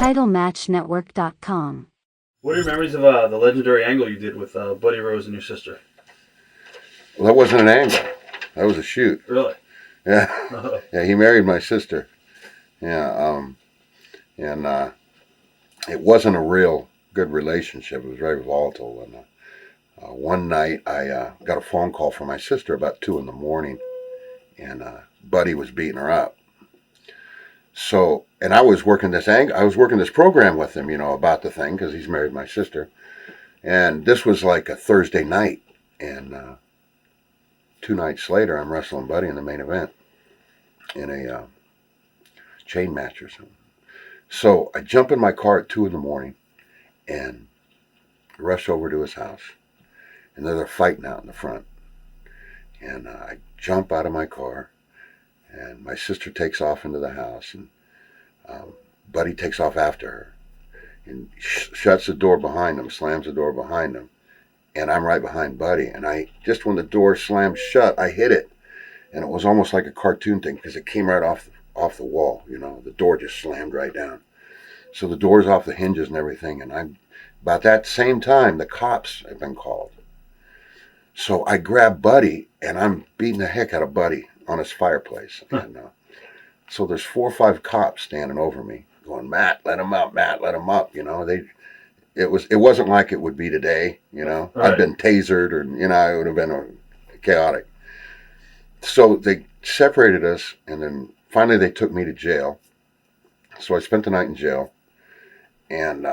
TitleMatchNetwork.com. What are your memories of the legendary angle you did with Buddy Rose and your sister? Well, that wasn't an angle. That was a shoot. Really? Yeah. Yeah, he married my sister. Yeah, and it wasn't a real good relationship. It was very volatile. And one night I got a phone call from my sister about 2 a.m, and Buddy was beating her up. So, and I was working this program with him, about the thing, because he's married my sister. And this was like a Thursday night, and 2 nights later, I'm wrestling Buddy in the main event in a chain match or something. So I jump in my car at 2 a.m. and rush over to his house, and they're fighting out in the front. And I jump out of my car, and my sister takes off into the house, and Buddy takes off after her, and shuts the door behind him, slams the door behind him, and I'm right behind Buddy. And when the door slammed shut, I hit it, and it was almost like a cartoon thing because it came right off the wall. The door just slammed right down. So the door's off the hinges and everything, and about that same time, the cops had been called. So I grab Buddy, and I'm beating the heck out of Buddy on his fireplace. And so there's 4 or 5 cops standing over me, going, "Matt, let him up, Matt, let him up." It wasn't like it would be today. Right. I'd been tasered, or it would have been chaotic. So they separated us, and then finally they took me to jail. So I spent the night in jail, and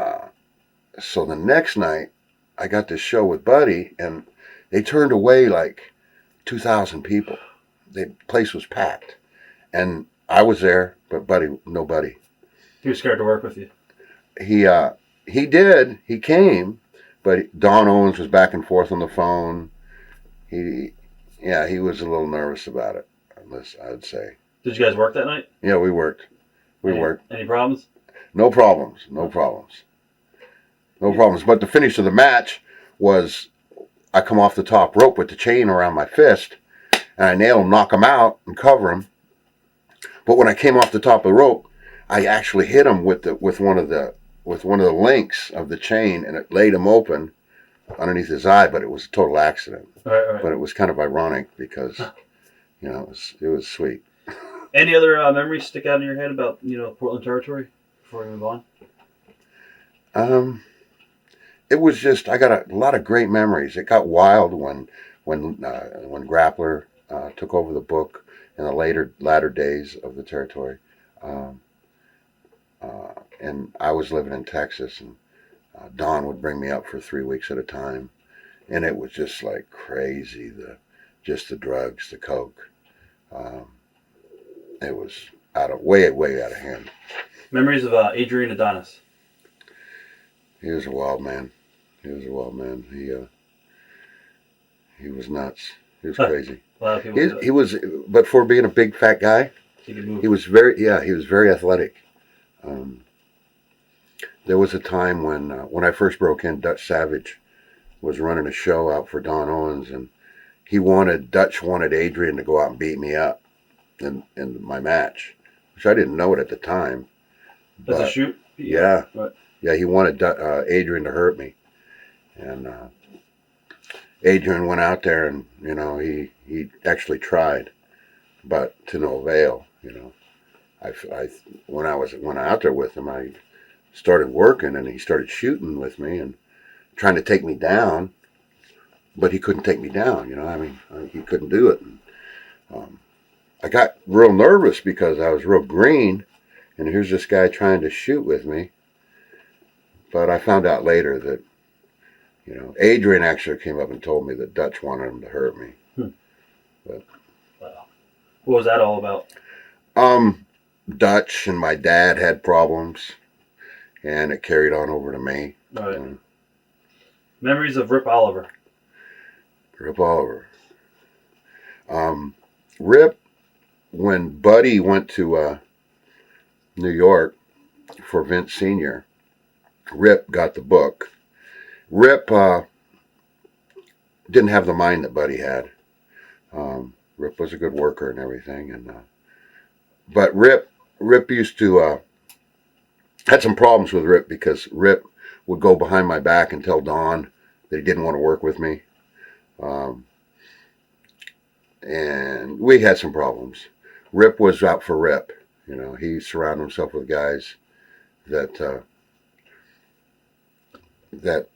so the next night I got this show with Buddy, and they turned away like 2,000 people. The place was packed, and I was there, but Buddy, nobody. He was scared to work with you. He did. He came, but Don Owens was back and forth on the phone. He was a little nervous about it, I'd say. Did you guys work that night? Yeah, we worked. Any problems? No problems. But the finish of the match was I come off the top rope with the chain around my fist, and I nail him, knock him out, and cover him. But when I came off the top of the rope, I actually hit him with one of the links of the chain, and it laid him open underneath his eye. But it was a total accident. Right. But it was kind of ironic because, it was sweet. Any other memories stick out in your head about Portland territory before we move on? It was just I got a lot of great memories. It got wild when Grappler took over the book in the latter days of the territory, and I was living in Texas, and Don would bring me up for 3 weeks at a time, and it was just like crazy. The drugs, the coke. It was way out of hand. Memories of Adrian Adonis. He was a wild man. He was nuts. He was crazy. A lot of people. He was, but for being a big fat guy, he was very athletic. There was a time when I first broke in, Dutch Savage was running a show out for Don Owens, and Dutch wanted Adrian to go out and beat me up in my match, which I didn't know it at the time. That's a shoot? Yeah. Right. Yeah, he wanted Adrian to hurt me. And Adrian went out there, and, he actually tried, but to no avail, When I went out there with him, I started working, and he started shooting with me and trying to take me down, but he couldn't take me down, he couldn't do it. And, I got real nervous because I was real green, and here's this guy trying to shoot with me. But I found out later that, Adrian actually came up and told me that Dutch wanted him to hurt me. But, wow. What was that all about? Dutch and my dad had problems, and it carried on over to me. Right. Memories of Rip Oliver. Rip, when Buddy went to New York for Vince Sr., Rip got the book. Rip didn't have the mind that Buddy had. Rip was a good worker and everything, but Rip used to had some problems with Rip because Rip would go behind my back and tell Don that he didn't want to work with me. And we had some problems. Rip was out for Rip. He surrounded himself with guys that that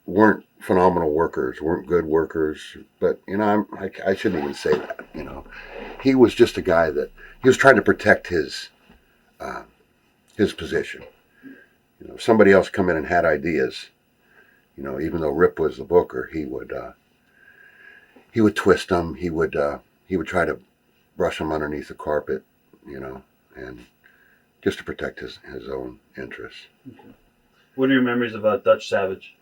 weren't phenomenal workers, weren't good workers. But I shouldn't even say that. He was just a guy that he was trying to protect his position. If somebody else come in and had ideas, even though Rip was the booker, he would twist them. He would try to brush them underneath the carpet, and just to protect his own interests. Okay. What are your memories of Dutch Savage?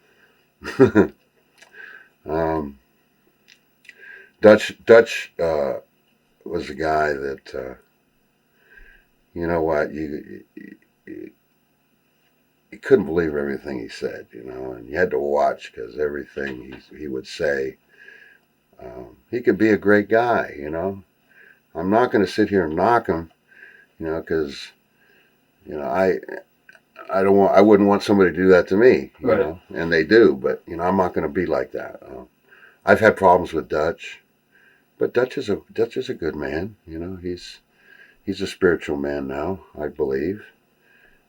Dutch was a guy that you couldn't believe everything he said, and you had to watch because everything he would say. He could be a great guy, I'm not going to sit here and knock him, because I wouldn't want somebody to do that to me, right. And they do, but I'm not going to be like that. I've had problems with Dutch, but Dutch is a good man, he's a spiritual man now, I believe.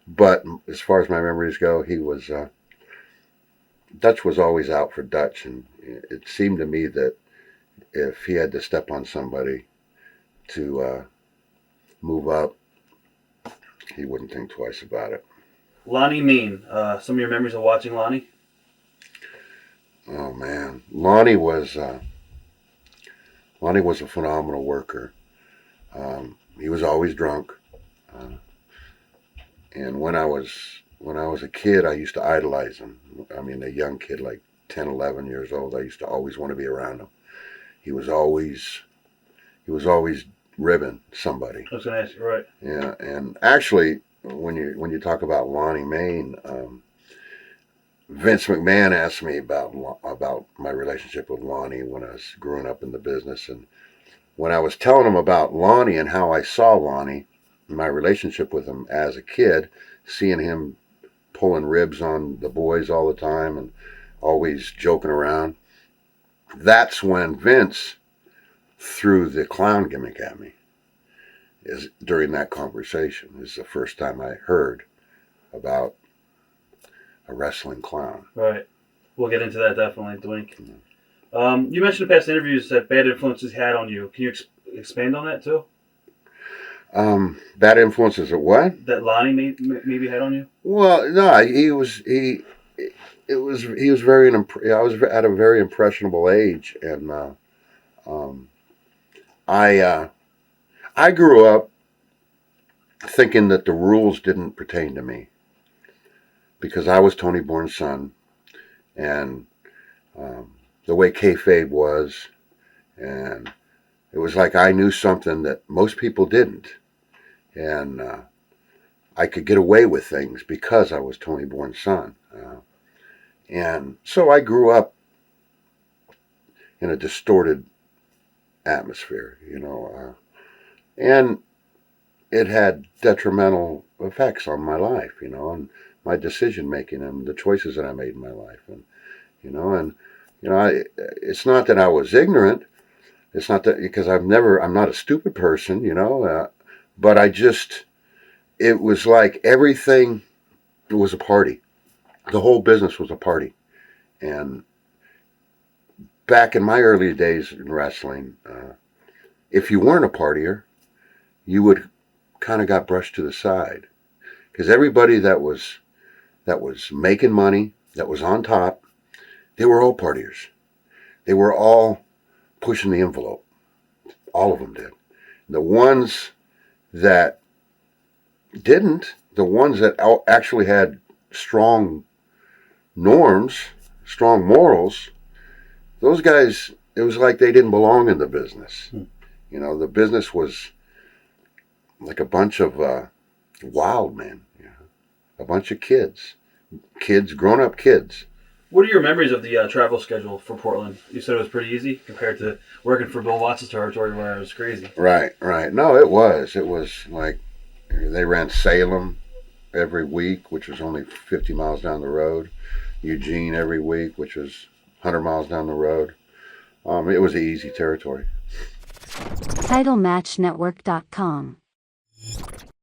But as far as my memories go, he was Dutch was always out for Dutch, and it seemed to me that if he had to step on somebody to move up, he wouldn't think twice about it. Lonnie Mayne. Some of your memories of watching Lonnie? Oh man, Lonnie was a phenomenal worker. He was always drunk, and when I was a kid, I used to idolize him. I mean, a young kid like 10, 11 years old, I used to always want to be around him. He was always ribbing somebody. I was going to ask you, right? Yeah, and actually, when you talk about Lonnie Maine, Vince McMahon asked me about my relationship with Lonnie when I was growing up in the business, and when I was telling him about Lonnie and how I saw Lonnie, my relationship with him as a kid, seeing him pulling ribs on the boys all the time and always joking around, that's when Vince threw the clown gimmick at me. During that conversation is the first time I heard about a wrestling clown. Right. We'll get into that definitely, Dwayne. Mm-hmm. You mentioned in past interviews that bad influences had on you. Can you expand on that too? Bad influences of what? That Lonnie maybe had on you? Well, no, he was very. I was at a very impressionable age, and I grew up thinking that the rules didn't pertain to me because I was Tony Borne's son, and the way kayfabe was, and it was like I knew something that most people didn't, and I could get away with things because I was Tony Borne's son, and so I grew up in a distorted atmosphere, and it had detrimental effects on my life, and my decision making and the choices that I made in my life, and it's not that I was ignorant. It's not that because I'm not a stupid person, but it was like everything was a party. The whole business was a party, and back in my early days in wrestling, if you weren't a partier, you would kind of got brushed to the side because everybody that was making money, that was on top, they were all partiers. They were all pushing the envelope. All of them did. The ones that didn't, the ones that actually had strong norms, strong morals, those guys, it was like they didn't belong in the business. The business was like a bunch of wild men, a bunch of kids, grown-up kids. What are your memories of the travel schedule for Portland? You said it was pretty easy compared to working for Bill Watts' territory where it was crazy. Right. No, it was. It was like they ran Salem, every week, which was only 50 miles down the road. Eugene every week, which was 100 miles down the road. It was easy territory. TitleMatchNetwork.com